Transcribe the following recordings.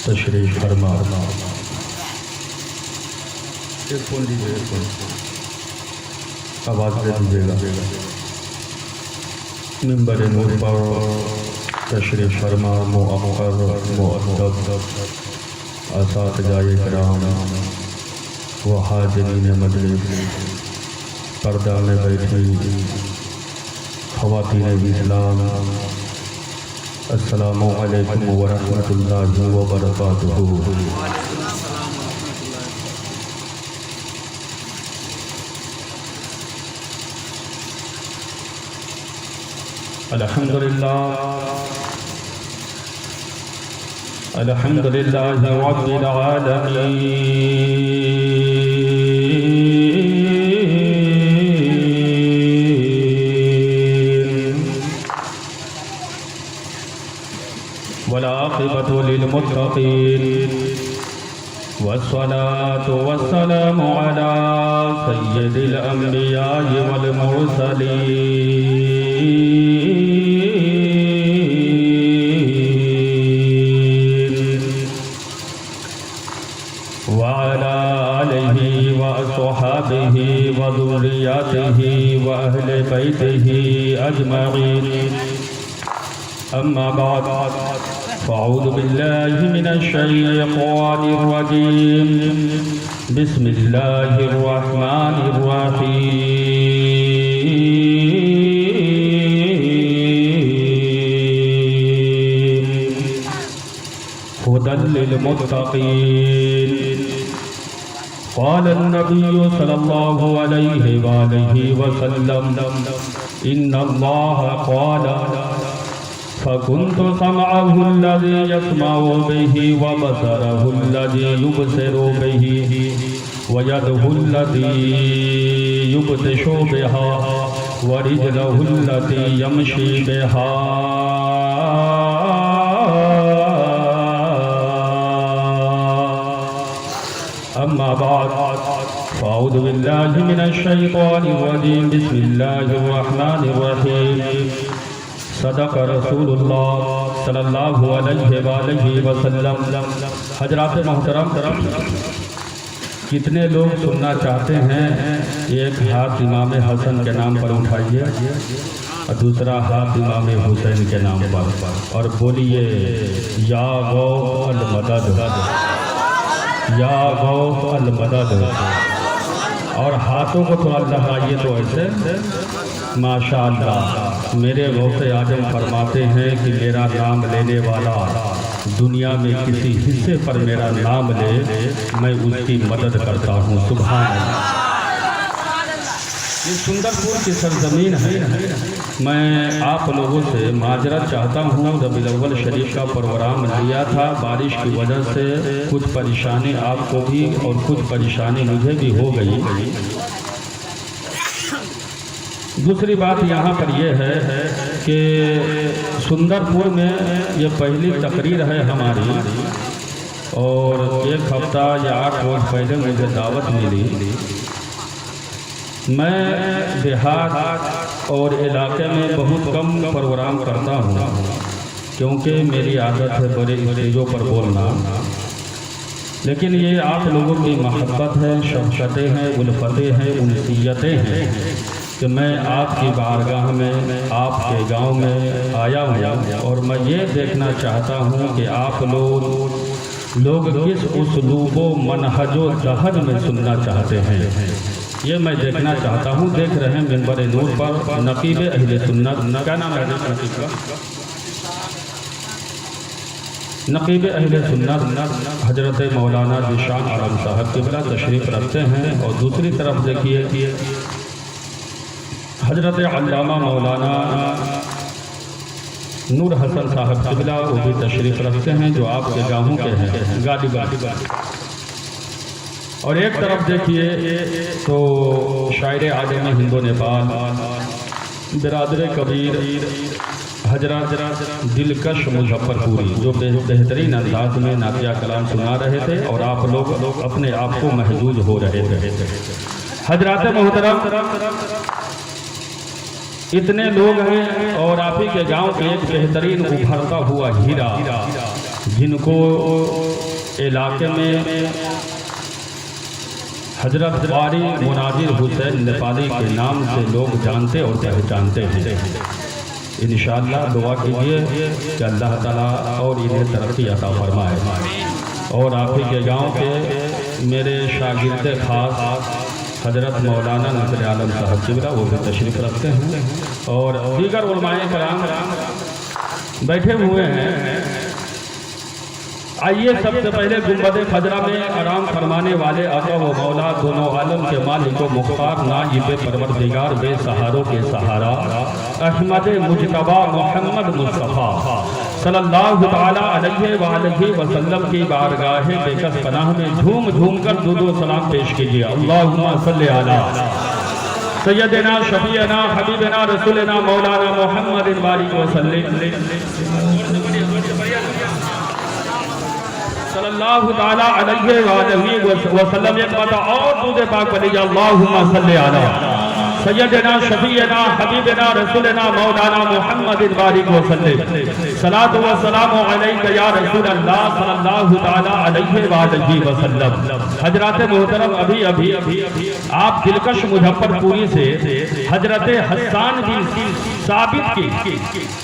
तशरीफ फरमा। आवाज़ दे दीजिएगा। मिंबर नूर पर तशरीफ फरमा मुअक्कर मुअद्दब असातिज़ाए किराम व हाज़िरीन मजलिस, पर्दा में बैठी ख़वातीन इस्लाम, अस्सलामु अलैकुम व रहमतुल्लाहि व बरकातुहू। अल्हम्दुलिल्लाह रब्बिल आलमीन वल आक़िबतु लिल मुत्तक़ीन वस्सलातु वस्सलामु अला सय्यिदिल अंबिया'i वल मुरसलीन वअला आलिहि व अस्हाबिहि व ज़ुर्रिय्यतिहि व अहले बैतिहि अजमईन। अम्मा बाद, फ़अऊज़ु बिल्लाहि मिनश शैतानिर रजीम। बिस्मिल्लाहिर रहमानिर रहीम। हुदल लिल मुत्तक़ीन। क़ाल अन्नबिय्यु सल्लल्लाहु अलैहि वालिहि वसल्लम इन्नल्लाह क़ाल फ़कुन्तु समअहु अल्लज़ी यस्मअु बिहि व बसरहु अल्लज़ी युबसिरु बिहि व यदहु अल्लती युबतिशु बिहा व रिजलहु अल्लती यमशी बिहा। अम्मा बाद, फ़अऊज़ु बिल्लाहि मिनश शैतानिर रजीम। बिस्मिल्लाहिर रहमानिर रहीम। सदक़ रसूलुल्लाह सल्लल्लाहु अलैहि वसल्लम। हज़रात मोहतरम, कितने लोग सुनना चाहते हैं? एक हाथ इमाम हसन के नाम पर उठाइए और दूसरा हाथ इमाम हुसैन के नाम पर और बोलिए या गौस अल मदद, या गौस अल मदद। और हाथों को थोड़ा लहराइए तो ऐसे माशाअल्लाह। मेरे गौसे आजम फरमाते हैं कि मेरा नाम लेने वाला दुनिया में किसी हिस्से पर मेरा नाम ले, मैं उसकी मदद करता हूँ। सुभान अल्लाह। ये सुंदरपुर की सरजमीन है। मैं आप लोगों से माजरत चाहता हूँ। रबीउल अव्वल शरीफ का प्रोग्राम लिया था, बारिश की वजह से कुछ परेशानी आपको भी और कुछ परेशानी मुझे भी हो गई। दूसरी बात यहाँ पर यह है कि सुंदरपुर में ये पहली तकरीर है हमारी, और एक हफ्ता या 8 रोज़ पहले मुझे दावत मिली। मैं देहात और इलाके में बहुत कम प्रोग्राम करता हूँ, क्योंकि मेरी आदत है बड़े स्टेजों पर बोलना। लेकिन ये आप लोगों की मोहब्बत है, शफ़क़तें हैं, उल्फ़तें हैं, उनसियतें हैं कि मैं आपकी बारगाह में, आपके गांव में आया हूँ और मैं ये देखना चाहता हूँ कि आप लोग किस उसलूबो मनहजो दहज में सुनना चाहते हैं। ये मैं देखना चाहता हूँ। देख रहे हैं मिंबर नूर पर नक़ीब अहले सुन्नत, क्या नाम है नक़ीब का? नक़ीब अहले सुन्नत हज़रत मौलाना ज़ीशान आलम साहब क़िबला तशरीफ़ रखते हैं। और दूसरी तरफ देखिए हज़रत अल्लामा मौलाना नूर हसन साहब क़िबला वो भी तशरीफ़ रखते हैं, जो आपके गाँवों के हैं, गाड़ी। और एक तरफ देखिए तो शायर आलम हिंदो नेपाल बिरादर कबीर हजरत दिलकश मुज़फ़्फ़रपुरी, जो बेहतरीन अंदाज में नातिया कलाम सुना रहे थे और आप लोग अपने आप को महजूज हो रहे थे। हजरात मोहतरम, इतने लोग हैं और आप ही के गांव के एक बेहतरीन उभरता हुआ हीरा, जिनको इलाके में हजरत वारी मुनाजिर हुसैन नेपाली के नाम से लोग जानते और पहचानते हैं। इंशाअल्लाह दुआ कीजिए कि अल्लाह ताला और इन्हें तरक्की अता फरमाए। और आप ही के गाँव के मेरे शागिर्द खास हजरत मौलाना नज़र आलम साहब किबला वो भी तशरीफ़ रखते हैं और दीगर उलमाए कराम बैठे हुए हैं। आइए सबसे पहले गुंबद खजरा में आराम फरमाने वाले आका व मौला दोनों आलम के मालिक व मुख्तार नाइब परवरदिगार बेसहारों के सहारा अहमद मुजतबा मोहम्मद मुस्तफ़ा सल्लल्लाहु तआला अलैहि वसल्लम की बारगाह बेकस पनाह में झूम झूम कर दुरूद व सलाम पेश कीजिए। अल्लाहुम्मा सल्ली अला सय्यदना शफीअना हबीबना रसूलना मौलाना मोहम्मद बारिक वसल्लम सल्लल्लाहु तआला अलैहि वसल्लम। एक बात और दूध पाक पढ़िए, अल्लाहुम्मा सल्ली अला सय्यदना शफीअना हबीबना रसूलना मौलाना मोहम्मद बारिक वसल्लम। सलात व सलाम अलैका या रसूल अल्लाह सल्लल्लाहु तआला अलैहि वसल्लम। हजरत मोहतरम अभी आप दिलकश मुजफ्फरपुरी से हजरत हसन बिन साबित की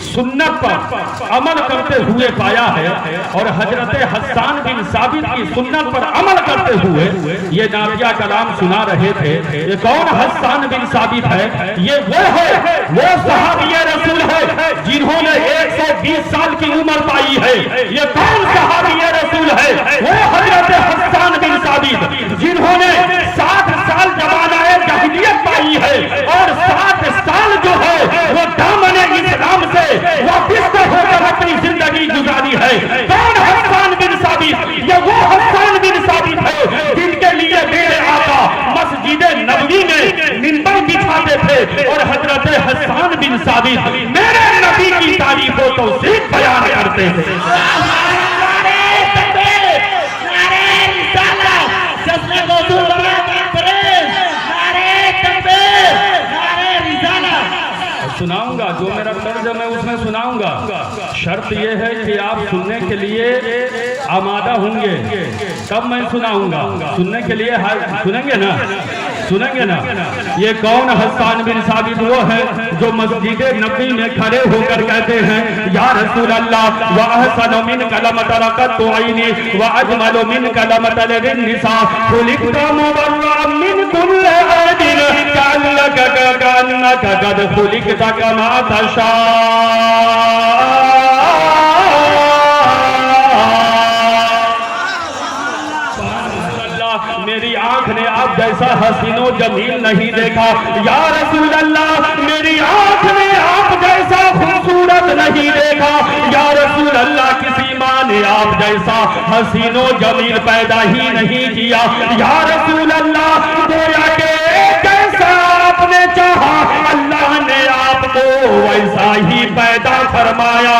सुन्नत पर अमल करते हुए पाया है और हजरत हसन बिन साबित की सुन्नत पर अमल करते हुए ये नातिया कलाम सुना रहे थे। ये कौन हसन बिन साबित है? ये वो सहाबी रसूल है जिन्होंने 120 साल की उम्र पाई है। ये कौन सहाबी रसूल है? वो हजरत हसन बिन साबित जिन्होंने 60 साल जमानाए जahiliyyat पाई है और 60 साल जो है वो दामने इस्लाम से वापिस होकर अपनी जिंदगी गुजारी है। कौन हसन बिन साबित? ये वो हसन बिन साबित है जिनके लिए मेरे आका मस्जिद नबवी में मिंबर बिछाते थे और हजरत हसन बिन साबित मेरे नबी की तारीफ हो तो सिर्फ बयान करते थे। सुनाऊंगा जो मेरा तर्ज है मैं उसमें सुनाऊंगा। शर्त यह है कि आप सुनने के लिए आमादा होंगे तब मैं सुनाऊंगा। सुनने के लिए सुनेंगे ना? सुनेंगे ना? ये कौन हसन बिन साबित वो है जो मस्जिद नबी में खड़े होकर कहते हैं या रसूल अल्लाह व अहसनु मिन कलमत रकत आईनी व अजमलु मिन कलमत निसा खुलिक़्ता मुबर्रअन मिन कुल्लि अदिन कअन्नका कद खुलिक़्ता कमा तशा। मेरी आंख ने आप जैसा हसीनो जमील नहीं देखा या रसूल अल्लाह। मेरी आंख ने आप जैसा खूबसूरत नहीं देखा या रसूल अल्लाह। किसी माँ ने आप जैसा हसीनो जमील पैदा ही नहीं किया या रसूल अल्लाह। गोया के जैसा आपने चाहा अल्लाह ने आपको वैसा ही पैदा फरमाया।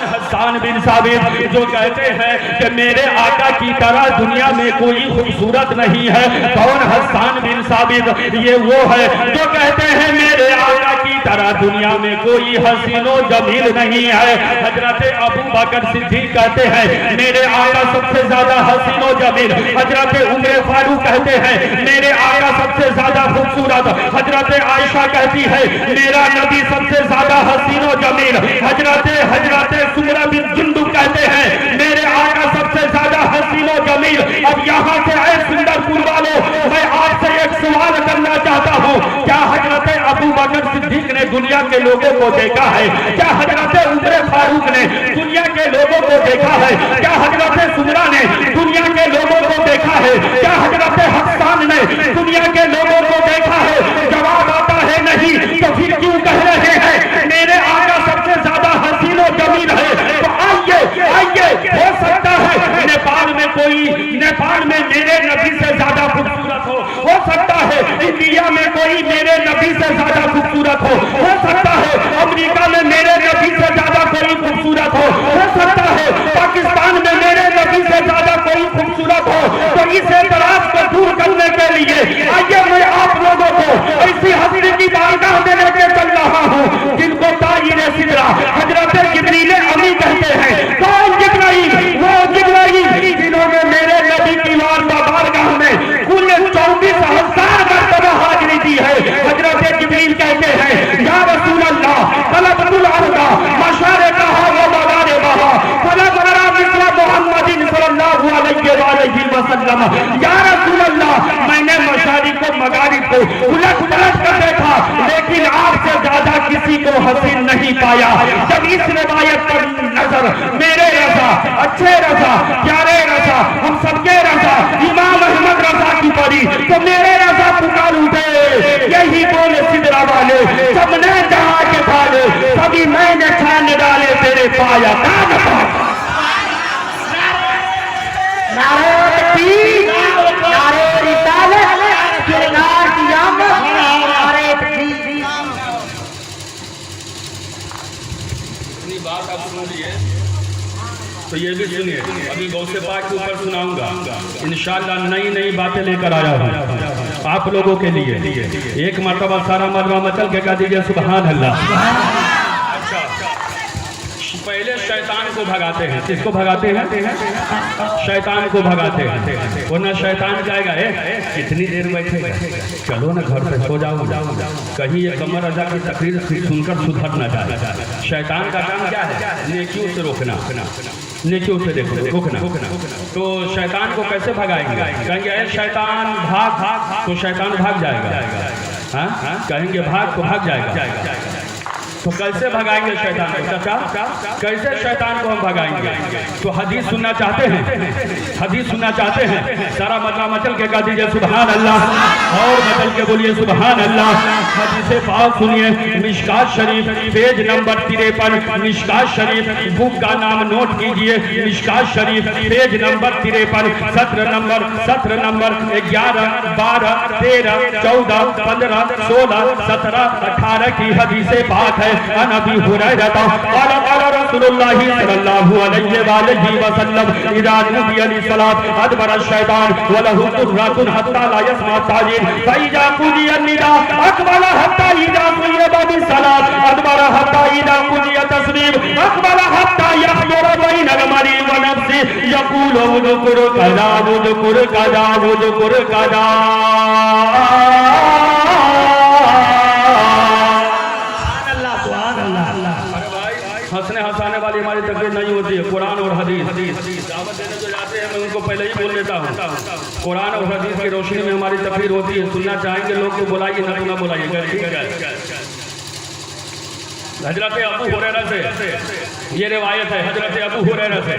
हसन बिन साबित जो कहते हैं कि मेरे आका की तरह दुनिया में कोई खूबसूरत नहीं है। कौन हसन बिन साबित? ये वो है जो कहते हैं मेरे आका की तरह दुनिया में कोई हसीनो जमील नहीं है। हजरत अबू बकर सिद्दीक कहते हैं मेरे आका सबसे ज्यादा हसीनो जमील। हजरत उमर फारूक कहते हैं मेरे आका सबसे ज्यादा खूबसूरत। हजरत आयशा कहती है मेरा नबी सबसे ज्यादा हसीनो जमील। हजरत सुमरा बिन जुंदुब कहते हैं मेरे आका सबसे ज्यादा हसीनो जमील। अब यहाँ से ऐ सुंदरपुर वालों मैं आपसे एक सवाल करना चाहता हूँ, क्या हजरत अबू बकर सिद्दीक ने दुनिया के लोगों को देखा है? क्या हजरत उमर फारूक ने दुनिया के लोगों को देखा है? क्या हजरत सुमरा ने दुनिया के लोगों को देखा है? क्या हजरत हसन ने दुनिया के लोगों को देखा है? जवाब आता है नहीं। तो फिर क्यों कह रहे हैं मेरे आका सबसे ज्यादा हसीनो जमील है? तो आइए हो सकता है नेपाल में मेरे नबी से ज्यादा खूबसूरत हो सकता है इंडिया में कोई मेरे नबी से ज्यादा खूबसूरत हो सकता है अमेरिका में मेरे नबी से ज्यादा कोई खूबसूरत हो सकता है पाकिस्तान में मेरे नबी से ज्यादा कोई खूबसूरत हो। तो इस एतराज को दूर करने के लिए आइए मैं आप लोगों को ऐसी हस्ती की बारगाह में लेके चल रहा हूँ जिनको ताईर सिदरा हजरत जिब्रील अमी कहते हैं। कौन जिब्राइल? वो जिब्राइल इस रिवायत पर नजर, मेरे रजा, अच्छे रजा, प्यारे रजा, हम सबके रजा, इमाम अहमद रजा की पड़ी तो मेरे रजा पुकार उठे। यही बोले सिदरा वाले, सबने जहाँ के भाले, सभी मैंने छान डाले तेरे पाया दान पर। नारे तकबीर, नारे रिसालत, किरदार क़यामत, नारे तकबीर। इतनी बात आप सुन लिए तो ये भी सुनिए, अभी गौसे पाक के ऊपर सुनाऊंगा इंशाअल्लाह। नई नई बातें लेकर आया हूँ आप लोगों के लिए। एक मरतबा सारा मजमा मचल के कह दीजिए सुभान अल्लाह। अच्छा, पहले शैतान को भगाते हैं। किसको भगाते हैं? शैतान को भगाते हैं, वरना शैतान जाएगा कितनी देर बैठेगा, चलो ना घर पे सो जाओ, कहीं ये कमर अदा की तकरीर सुनकर सुधर ना जाए। शैतान का काम क्या है? नेकियों से रोकना, नेकियों से रोकना। तो शैतान को कैसे भगाएंगे? कहेंगे शैतान भाग, तो शैतान भाग जाएगा। हाँ, कहेंगे भाग तो भाग जाएगा। तो कैसे भगाएंगे शैतान को? चाचा, कैसे शैतान को हम भगाएंगे? तो हदीस सुनना चाहते हैं? हदीस सुनना चाहते हैं? सारा मजमा मचल के कह दीजिए सुभान अल्लाह, और मचल के बोलिए सुभान अल्लाह। हदीस पाक सुनिए, मिशकात शरीफ पेज नंबर 53, मिशकात शरीफ बुक का नाम नोट कीजिए, मिशकात शरीफ पेज नंबर 53, सत्र नंबर 11, 12, 13, 14, 15, 16, 17, 18 की हदीस पाक है। अनबी हुरैरा क़ाल क़ाल रसूलुल्लाह सल्लल्लाहु अलैहि वसल्लम इज़ा नुदिया लिस्सलात अदबरा शैतान व लहु दुर्रतुन हत्ता ला यस्मा ताजीन फइज़ा कुदिया निदा अक़बला हत्ता इज़ा क़ुयिबा बिस्सलात अदबरा हत्ता इज़ा कुदिया तस्लीम अक़बला हत्ता यहमुर बैनल मरी व नफ्सी यक़ूलु उज़कुर कज़ा उज़कुर कज़ा उज़कुर कज़ा। हंसने हंसाने वाली हमारी तकरीर नहीं होती है। कुरान और हदीस दावत देने जो जाते हैं मैं उनको पहले ही बोल देता हूँ, कुरान और हदीस की रोशनी में हमारी तकरीर होती है। सुनना चाहेंगे लोग तो बुलाइए, ना तो ना बुलाइए। ठीक है। हजरत अबू हुरैरा से ये रिवायत है, हजरत अबू हुरैरा से।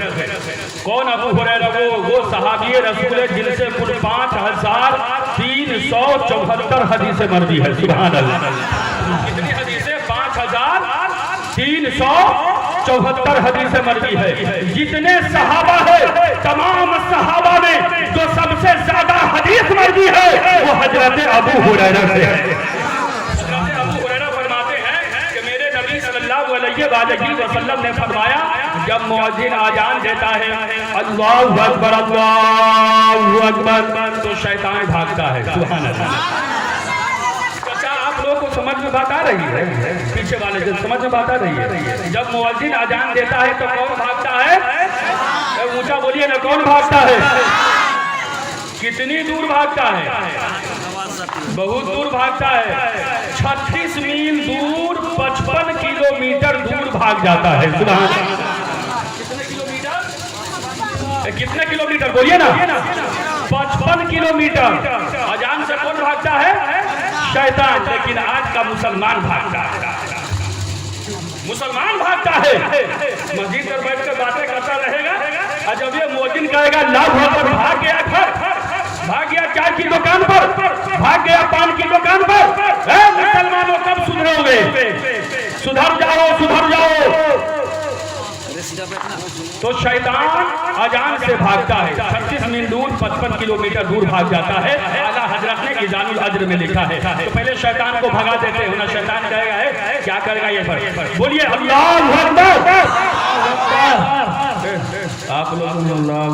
कौन अबू हुरैरा? वो सहाबी रसूल है जिनसे कुल 5374 हदीसें मरवी है। सुभान अल्लाह। कितनी हदीसें? 5374 हदीसें मरवी है। जितने सहाबा है, तमाम सहाबा में जो सबसे ज्यादा हदीस मरवी है वो हजरत अबू हुरैरा से है। अबू हुरैरा फरमाते हैं कि मेरे नबी सल्लल्लाहु अलैहि वसल्लम ने फरमाया, जब मुअज्जिन आजान देता है अल्लाहु अकबर अल्लाहु अकबर, तो शैतान भागता है। सुभान अल्लाह। को समझ में बात आ रही है? पीछे वाले से समझ में बात आ रही है? जब मुअज्जिन आजान देता है तो कौन भागता है? ऊंचा बोलिए ना, कौन भागता है? कितनी दूर भागता है? बहुत दूर भागता है। 36 मील दूर, 55 किलोमीटर दूर भाग जाता है। सुभान अल्लाह। कितने किलोमीटर? कितने किलोमीटर बोलिए ना? 55 किलोमीटर। अजान से कौन भागता है? शैतान। लेकिन आज का मुसलमान भागता है, मुसलमान भागता है। मस्जिद पर बैठकर बातें करता रहेगा, और जब ये मुअज्जिन कहेगा अल्लाहु अकबर, भाग गया घर, भाग गया चाय की दुकान पर, भाग गया पान की दुकान पर। मुसलमानों कब सुधरोगे? सुधर जाओ, सुधर जाओ। तो शैतान अजान से भागता है। 36 मील दूर, 55 किलोमीटर दूर भाग जाता है। आला हजरत ने इजानुल अज्र में लिखा है। तो पहले शैतान को भगा देते हैं ना। शैतान कहेगा क्या करेगा? ये बोलिए अल्लाहु अकबर। आप लोगों ने अल्लाह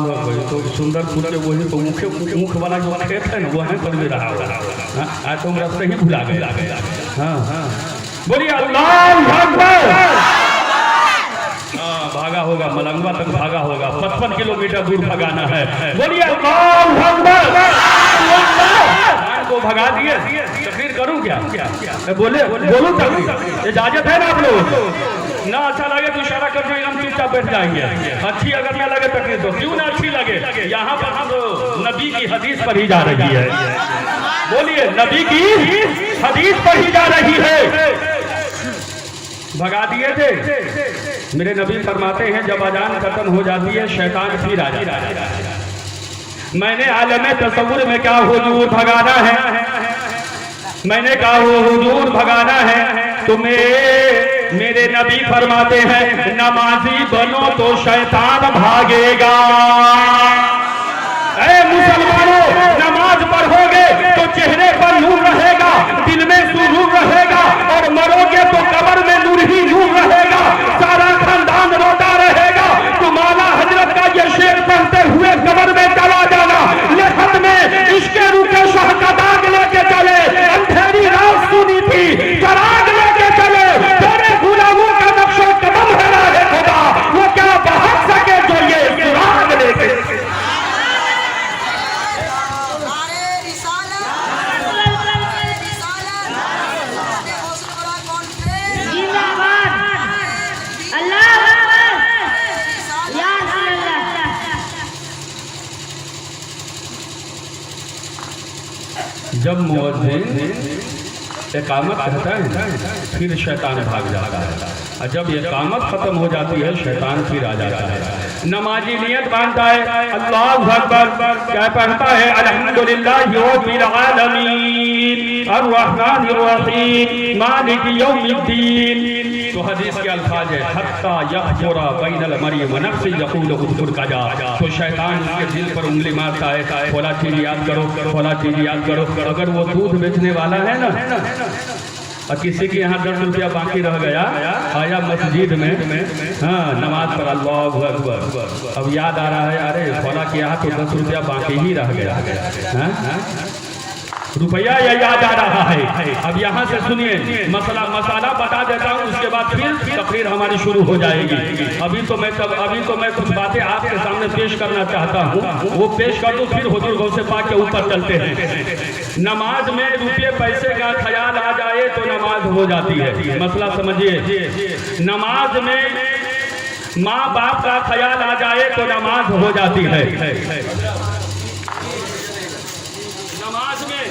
तो सुंदरपुर के वही तो मुख वाला जो खेत है ना, वो है पर भी रहा होगा। आज तुम रास्ते ही भुला गए। हाँ, बोलिए अल्लाहु अकबर। भागा होगा, मलंगवा तक भागा होगा। 55 किलोमीटर दूर भगाना है। बोलिए अल्लाहु अकबर। को भगा दिए, तकरीर करूं क्या? बोले बोलूं तकरीर? इजाजत है ना आप लोग? ना अच्छा लगे तो इशारा कर दो, हम चुपचाप बैठ जाएंगे। अच्छी अगर ना लगे तकरीर तो क्यों ना अच्छी लगे? यहाँ पर हम नबी की हदीस पर ही जा रही है। बोलिए नबी की हदीस पर ही जा रही है। भगा दिए थे मेरे नबी फरमाते हैं जब अजान खत्म हो जाती है शैतान फिर आ जाता है। मैंने आलम तसव्वुर में कहा हुजूर भगाना है, मैंने कहा हुजूर भगाना है, तो मेरे नबी फरमाते हैं नमाजी बनो तो शैतान भागेगा। ऐ मुसलमानों, नमाज पढ़ोगे तो चेहरे पर नूर रहेगा, दिल में सुरूर रहेगा, और मरोगे तो कब्र में नूर ही नूर रहेगा, सारा खानदान रोता रहेगा। तुम आला हजरत का ये शेर पढ़ते हुए कब्र में चला जाना, ये हाथ में इश्के रुके शाह का दाग लेके चले, अंधेरी रात सुनी थी चराग लेके चले, तेरे गुलामों का नक्शो कदम है राहे खुदा, वो क्या भाग सके जो ये सुराग लेके। जब मुअज्जिन इकामत कहता है फिर शैतान भाग जाता है, और जब इकामत खत्म हो जाती है शैतान फिर आ जाता है। नमाजी नियत बांधता है अल्लाहु अकबर, क्या पढ़ता है अल्हम्दुलिल्लाहि रब्बिल आलमीन अर्रहमानिर रहीम मालिकि यौमिद्दीन। तो हदीस के अल्फाज है हत्ता यहजुरा बैनल मरी व नफ्सी यक़ूल उज़कुर कजा। तो शैतान उसके दिल पर उंगली मारता है, फला चीज याद करो, फला चीज याद करो। अगर वो दूध बेचने वाला है ना, और किसी के यहाँ 10 रुपया बाकी रह गया, आया मस्जिद में, हाँ नमाज पर अल्लाहु अकबर, अब याद आ रहा है अरे फला के यहाँ तो 10 रुपया बाकी ही रह गया, रुपया या याद आ रहा है। अब यहाँ से सुनिए मसाला बता देता हूँ, उसके बाद फिर तकरीर हमारी शुरू हो जाएगी। अभी तो मैं कुछ बातें आपके सामने पेश करना चाहता हूँ, वो पेश कर दूँ फिर हुजूर गौसे पाक के ऊपर चलते हैं। नमाज में रुपये पैसे का ख्याल आ जाए तो नमाज हो जाती है, मसला समझिए। नमाज में माँ बाप का ख्याल आ जाए तो नमाज हो जाती है। नमाज में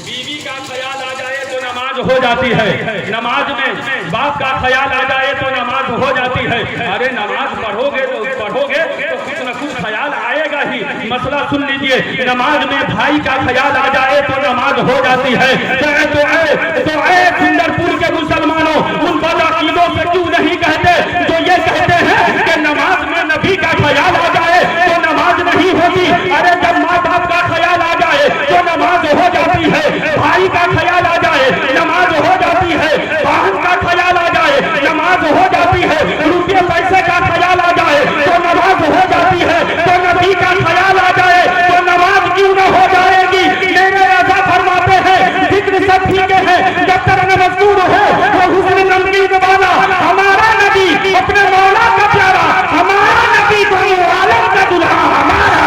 बीवी का ख्याल आ जाए तो नमाज हो जाती है। नमाज में बाप का ख्याल आ जाए तो नमाज हो जाती है। अरे नमाज पढ़ोगे तो कुछ न कुछ ख्याल आएगा ही। मसला सुन लीजिए, नमाज में भाई का ख्याल आ जाए तो नमाज हो जाती है। तो सुंदरपुर के मुसलमानों उन बदअकीदों से क्यों नहीं कहते जो ये कहते हैं कि नमाज में नबी का ख्याल आ जाए तो नमाज नहीं होती। अरे जब माँ बाप का ख्याल आ जाए तो नमाज हो जाती है, भाई का ख्याल आ जाए नमाज हो जाती है, बहन का ख्याल आ जाए नमाज हो जाती है, रुपये पैसे का ख्याल आ जाए तो नमाज हो जाती है, तो नबी का ख्याल आ जाए तो नमाज क्यों न हो जाएगी। मेरे रज़ा फरमाते हैं जिक्र सब ठीक है जब तक न मज़कूर हो वो हुस्न नमकीन वाला हमारा नबी, अपने मौला का प्यारा हमारा नबी, तो आलम का दुल्हा हमारा।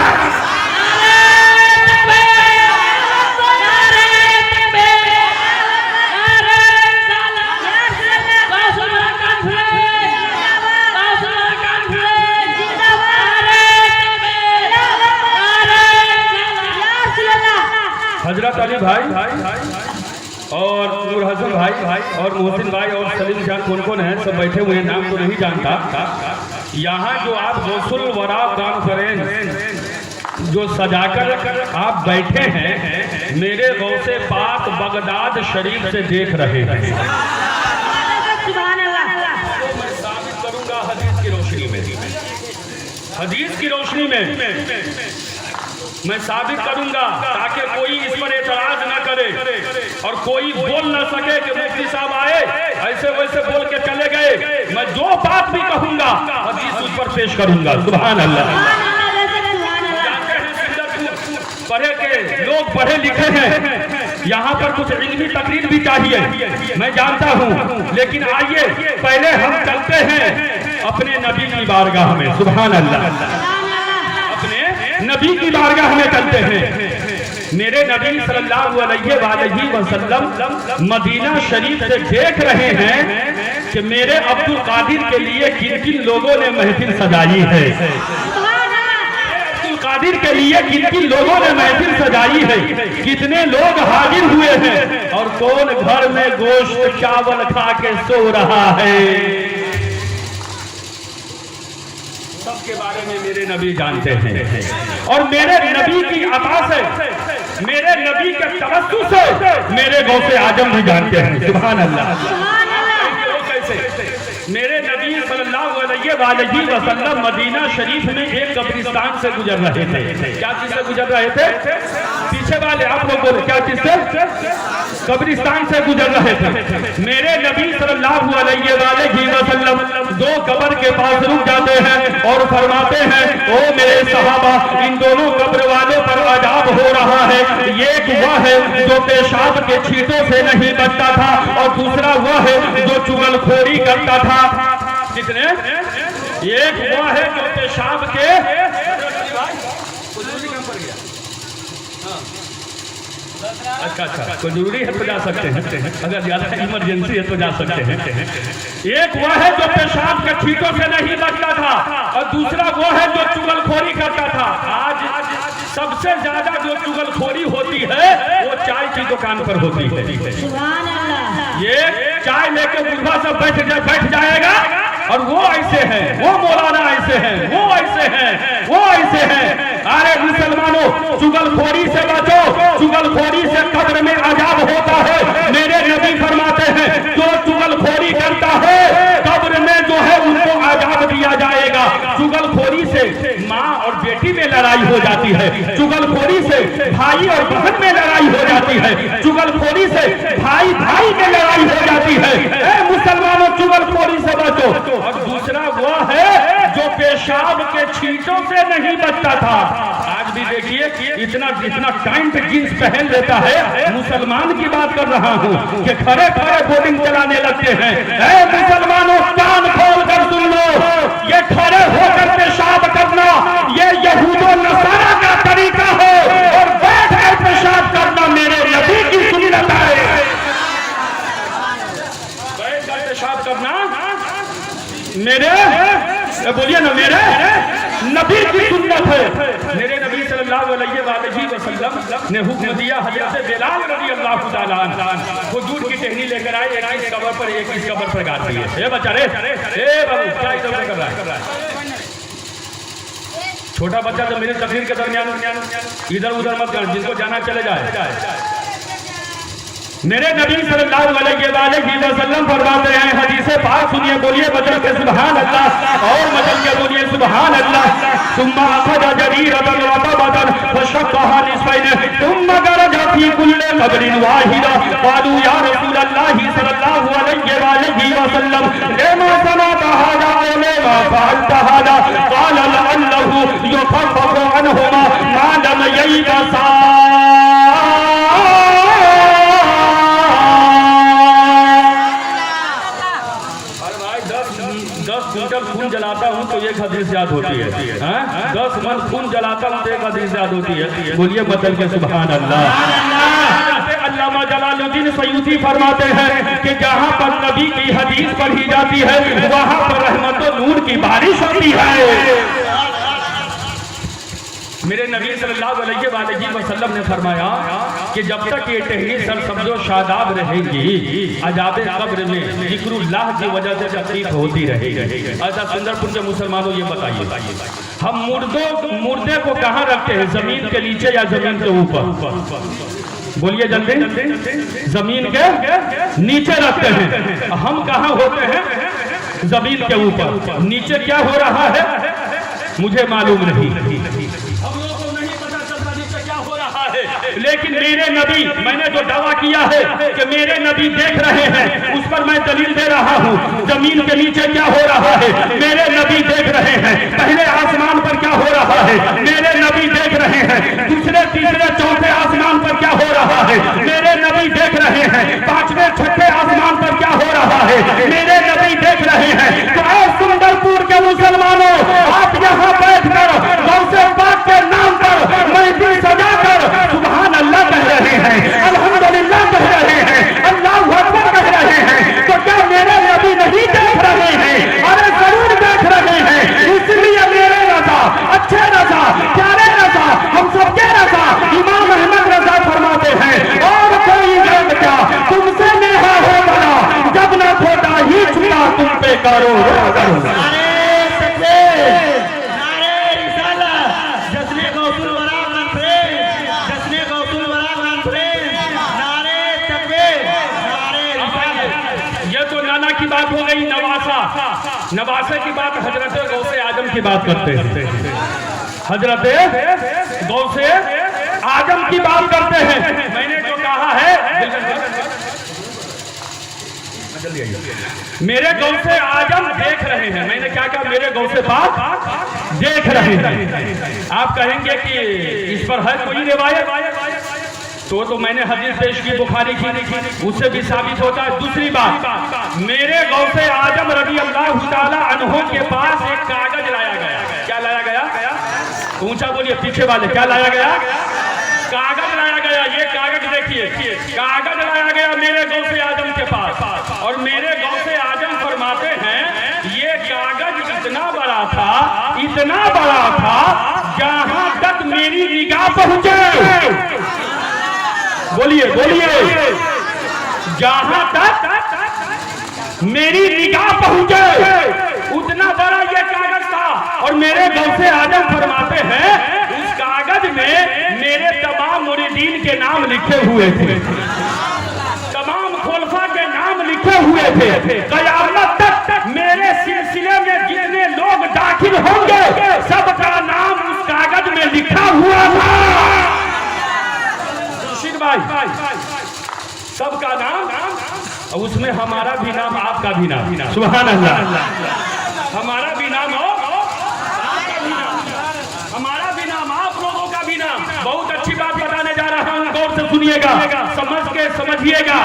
हजरत अली भाई और नूर हसन भाई और मोहसिन भाई और सलीम जान कौन कौन है सब बैठे हुए हैं, नाम तो नहीं जानता। यहाँ जो आप गौसुल वरा कॉन्फ्रेंस जो सजाकर आप बैठे हैं, मेरे गौसे पाक बगदाद शरीफ से देख रहे हैं। मैं साबित करूंगा हदीस की रोशनी में, हदीस की रोशनी में मैं साबित करूंगा ताकि कोई इस पर एतराज न करे और कोई बोल न सके कि मुफ्ती साहब आए ऐसे वैसे बोल के चले गए। मैं जो बात भी कहूंगा हदीस उस पर पेश करूंगा। सुभान अल्लाह। पढ़े के लोग पढ़े लिखे हैं, यहाँ पर कुछ इल्मी तकरीर भी चाहिए मैं जानता हूँ, लेकिन आइए पहले हम चलते हैं अपने नबी की बारगाह में। सुभान अल्लाह। नबी की बारगाह में चलते हैं। मेरे नबी सल्लल्लाहु अलैहि वसल्लम मदीना शरीफ से देख रहे हैं कि मेरे अब्दुल कादिर के लिए किन किन लोगों ने महफिल सजाई है। अब्दुल कादिर के लिए किन किन लोगों ने महफिल सजाई है, कितने लोग हाजिर हुए हैं और कौन घर में गोश्त चावल खा के सो रहा है। सबके बारे में मेरे नबी जानते हैं और मेरे नबी की अता से, मेरे नबी के तवज्जुह से मेरे गौसे आजम भी जानते हैं। सुभान अल्लाह। मेरे नबी सल्लल्लाहु अलैहि वसल्लम मदीना शरीफ में एक कब्रिस्तान से गुजर रहे थे। क्या चीज से गुजर रहे थे? पीछे वाले आप लोग बोले क्या चीज से? कब्रिस्तान से गुजर रहे थे। मेरे नबी सल्लल्लाहु अलैहि वसल्लम दो कब्र के पास रुक जाते हैं और फरमाते हैं, ओ मेरे सहाबा, इन दोनों कब्र वालों पर अजाब हो रहा है। एक वह है जो पेशाब के छींटों से नहीं बचता था और दूसरा वह है जो चुगलखोरी करता था। कितने? एक वह है जो पेशाब के, अच्छा कोई जरूरी है तो जा सकते हैं, अगर ज्यादा इमरजेंसी है तो जा सकते हैं। एक वह है जो पेशाब के छींटों से नहीं बचता था और दूसरा वो है जो चुगलखोरी करता था। आज सबसे ज्यादा जो चुगलखोरी होती है वो चाय की दुकान पर होती है। सुभान अल्लाह। ये चाय लेके बुढ़वा सब बैठ जाएगा और वो ऐसे हैं, वो मौलाना ऐसे हैं, वो ऐसे हैं, वो ऐसे हैं। अरे मुसलमानों, चुगलखोरी से बचो, चुगलखोरी से कब्र में अजाब होता है। मेरे नबी फरमाते हैं, जो चुगलखोरी करता है कब्र में जो है उनको अजाब दिया जाएगा। चुगलखोरी से माँ और बेटी में लड़ाई हो जाती है, चुगलखोरी से भाई और बहन में लड़ाई हो जाती है, चुगलखोरी से भाई भाई में लड़ाई हो जाती है। ए मुसलमानों, चुगलखोरी से बचो। और दूसरा वो है जो पेशाब के छींटों से नहीं बचता था। आज भी देखिए इतना जितना टाइट जींस पहन लेता है, मुसलमान की बात कर रहा हूँ, कि खड़े खड़े बोर्डिंग चलाने लगते हैं। ऐ मुसलमानों, कान खोल कर सुन लो, ये खड़े होकर पेशाब करना ये यहूदो नसारा का तरीका है और बैठ कर पेशाब करना मेरे नबी की सुन्नत है। बैठ कर पेशाब करना मेरे, बोलिए ना, मेरे नबी की सुन्नत है। मेरे नबी सल्लल्लाहु अलैहि वसल्लम ने हुक्म दिया, हज़रत बिलाल रज़ियल्लाहु ताला अन्हु वो दूध की टहनी लेकर आए, एक इस कब्र पर एक इस कब्र पर गाड़ दिए। ए बच्चा रे, ए बाबू क्या इधर कर रहा है? छोटा बच्चा तो मेरे तकरीर के दरमियान इधर उधर मत कर, जिनको जाना चले जाए। मेरे नबी सल्लल्लाहु अलैहि वसल्लम फरमाते हैं, हदीस पाक सुनिए, बोलिए बदल के सुभान अल्लाह, और बदल के बोलिए सुभान अल्लाह। सुम्मा अखज़ जरीरतन रतबतन फशक्कहा निस्फैन सुम्मा गरजा फी कुल्ली क़ब्रिन वाहिदा क़ालू या रसूलल्लाह सल्लल्लाहु अलैहि वसल्लम लिमा सनअता हाज़ा व लिमा फ़अलता हाज़ा क़ाल लअल्लहु युख़फ़फ़ु अन्हुमा मा लम ययबसा। खून जलाता हूँ तो एक हदीस याद होती है, 10 मन खून जलाता हूँ तो एक हदीस याद होती है। बोलिए बदल के सुभान अल्लाह। अल्लामा जलालुद्दीन सयूती फरमाते हैं कि जहाँ पर नबी की हदीस पढ़ी जाती है वहाँ पर रहमत और नूर की बारिश होती है। मेरे नबी सल्लल्लाहु अलैहि वसल्लम ने फरमाया कि जब तक ये टहनी सरसब्ज़ो शादाब रहेगी, अजाबे कब्र में जिक्रुल्लाह की वजह से तकलीफ होती रहेगी। ऐसा सुंदरपुर के मुसलमानों ये बताइए, हम मुर्दे को कहाँ रखते हैं, जमीन के नीचे या जमीन के ऊपर? बोलिए जल्दी। जमीन के नीचे रखते हैं। हम कहाँ होते हैं? जमीन के ऊपर। नीचे क्या हो रहा है मुझे मालूम नहीं, हम लोगों को नहीं पता चलता नीचे क्या हो रहा है, लेकिन मेरे नबी, मैंने जो दावा किया है कि मेरे नबी देख रहे हैं, उस पर मैं दलील दे रहा हूँ। जमीन के नीचे क्या हो रहा है मेरे नबी देख रहे हैं। पहले आसमान पर क्या हो रहा है मेरे नबी देख रहे हैं। दूसरे तीसरे चौथे आसमान पर क्या हो रहा है मेरे नबी देख रहे हैं। पांचवें छठे आसमान पर क्या हो रहा है मेरे नबी देख रहे हैं। तो ऐ सुंदरपुर के मुसलमानों, आप यहाँ बैठकर गौसे पाक के नाम पर महफिल सजाकर सुभान अल्लाह कह रहे हैं, अल्हम्दुलिल्लाह कह रहे हैं, अल्लाहू अकबर कह रहे हैं, तो क्या मेरे नबी नहीं देख रहे हैं? अरे जरूर देख रहे हैं। बात हो गई नवासा। नवासे की बात हजरत गौसे आजम की बात करते हैं। हजरत गौसे आजम की बात करते हैं। मैंने जो कहा है मेरे गौसे आजम देख रहे हैं। मैंने क्या कहा? मेरे गौसे पाक देख रहे हैं। आप कहेंगे कि इस पर है कोई रिवायत? तो मैंने हदीस पेश की बुखारी की, उससे भी साबित होता है। दूसरी बात, मेरे गौसे आजम रज़ी अल्लाह ताला अन्हु के पास एक कागज लाया गया। क्या लाया गया? ऊंचा बोलिए पीछे वाले, क्या लाया गया? कागज लाया गया। ये कागज देखिए, कागज लाया गया मेरे गौसे आजम के पास। और मेरे गौसे आजम फरमाते हैं ये कागज इतना बड़ा था जहां तक मेरी निगाह पहुंचे। बोलिए जहां तक मेरी निगाह पहुंचे उतना बड़ा ये कागज था। और मेरे गौसे आजम फरमाते हैं उस कागज में मेरे तमाम मुरीदीन के नाम लिखे हुए थे, तमाम खुलफा के नाम लिखे हुए थे। कयामत तक मेरे सिलसिले में जितने लोग दाखिल होंगे सबका नाम उस कागज में लिखा हुआ था। भाई सबका नाम, और उसमें हमारा भी नाम, आपका भी नाम। सुभान अल्लाह। हमारा भी नाम हो, हमारा भी नाम, आप लोगों का भी नाम। बहुत अच्छी बात बताने जा रहा हूं, गौर से सुनिएगा, समझ के समझिएगा।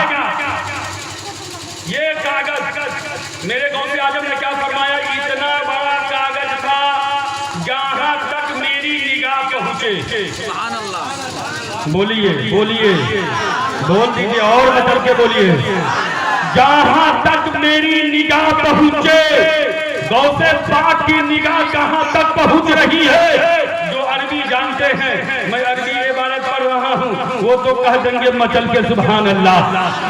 ये कागज मेरे गौसे आजम ने क्या फरमाया? इतना बड़ा कागज था जहां तक मेरी निगाह पहुंचे। सुभान अल्लाह। बोलिए बोल दीजिए और बदल के बोलिए। जहां तक मेरी निगाह पहुंचे। गौसे पाक की निगाह कहां तक पहुंच रही है? जो अरबी जानते हैं, मैं अरबी इबारत पढ़ रहा हूं, वो तो कह देंगे मचल के सुभान अल्लाह।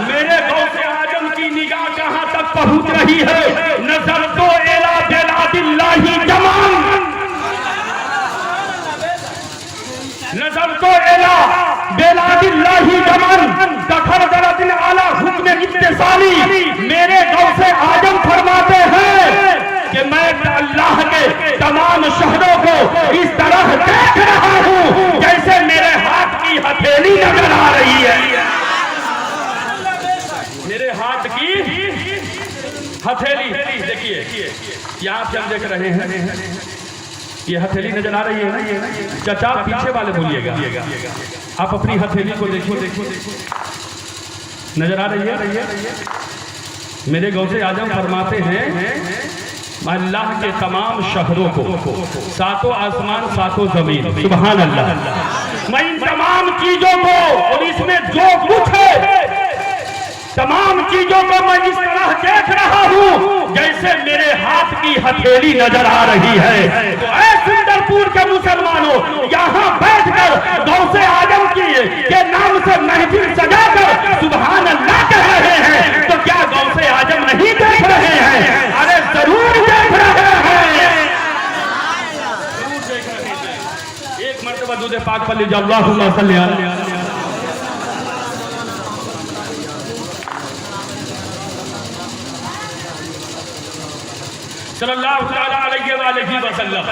मेरे गौसे आजम की निगाह कहां तक पहुंच रही है? नजर तो एला बेलादिल्लाही जमान, नजर तो एला बेलादिल्लाही जमान, दखल दरदिल आला हुक्म इत्तिसाली। मेरे गौसे आजम फरमाते हैं कि मैं अल्लाह के तमाम शहरों को इस तरह देख रहा हूं जैसे मेरे हाथ की हथेली नजर आ रही है। मेरे हाथ की हथेली देखिए, यहाँ पे हम देख रहे हैं ये हथेली नजर आ रही है ना? चाचा पीछे वाले बोलिएगा, आप अपनी हथेली को देखो, नजर आ रही है? मेरे गौसे आजम फरमाते हैं अल्लाह के तमाम शहरों को, सातों आसमान सातों जमीन, सुभान अल्लाह, मैं इन तमाम चीजों को और इसमें जो कुछ है तमाम चीजों को मैं इस तरह देख रहा हूँ जैसे मेरे हाथ की हथेली नजर आ रही है। तो ऐ सुंदरपुर के मुसलमानों, यहाँ बैठकर गौसे आजम के नाम से महफिल सजाकर सुभान अल्लाह कह रहे हैं, तो क्या गौसे आजम नहीं देख रहे हैं? अरे जरूर देख रहे हैं। एक मर्तबा दूध पाक पर लीजिए, अल्लाहुम्मा सल्ली अलैहि सल्लल्लाहु अलैहि वसल्लम।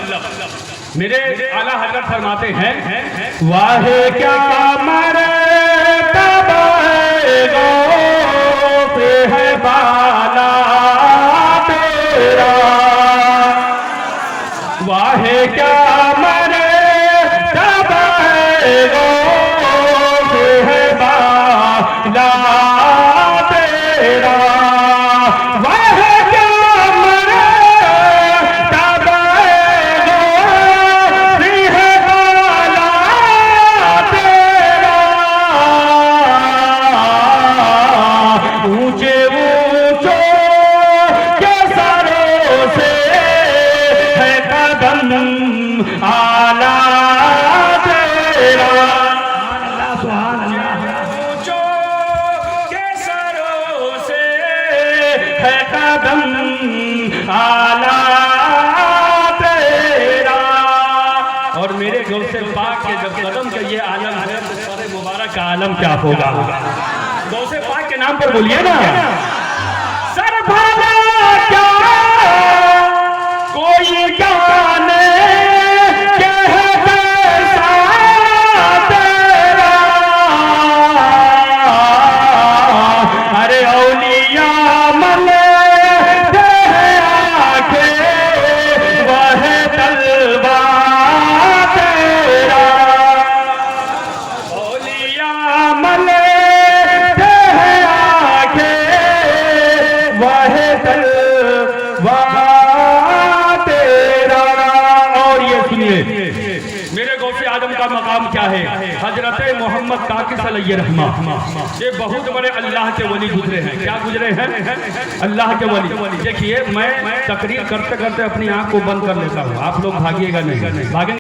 मेरे आला हजरत फरमाते हैं वाहे क्या मर्तबा गौसे है बाला तेरा, वाहे क्या मर्तबा गौसे है बाला तेरा, आला तेरा। और मेरे गौसे पाक के जब कदम का ये आलम है तो सारे मुबारक का आलम क्या होगा? गौसे पाक के नाम पर बोलिए ना, सर भागा सुनिए मेरे गौसे आदम का मकाम क्या है। हजरत मोहम्मद ताक़ी सल्लल्लाहु अलैहि वसल्लम ये बहुत बड़े अल्लाह के वली गुजरे हैं। क्या गुजरे हैं? अल्लाह के वली। देखिए मैं तकरीर करते करते अपनी आंख को बंद कर लेता हूँ, आप लोग भागिएगा नहीं, भागेंगे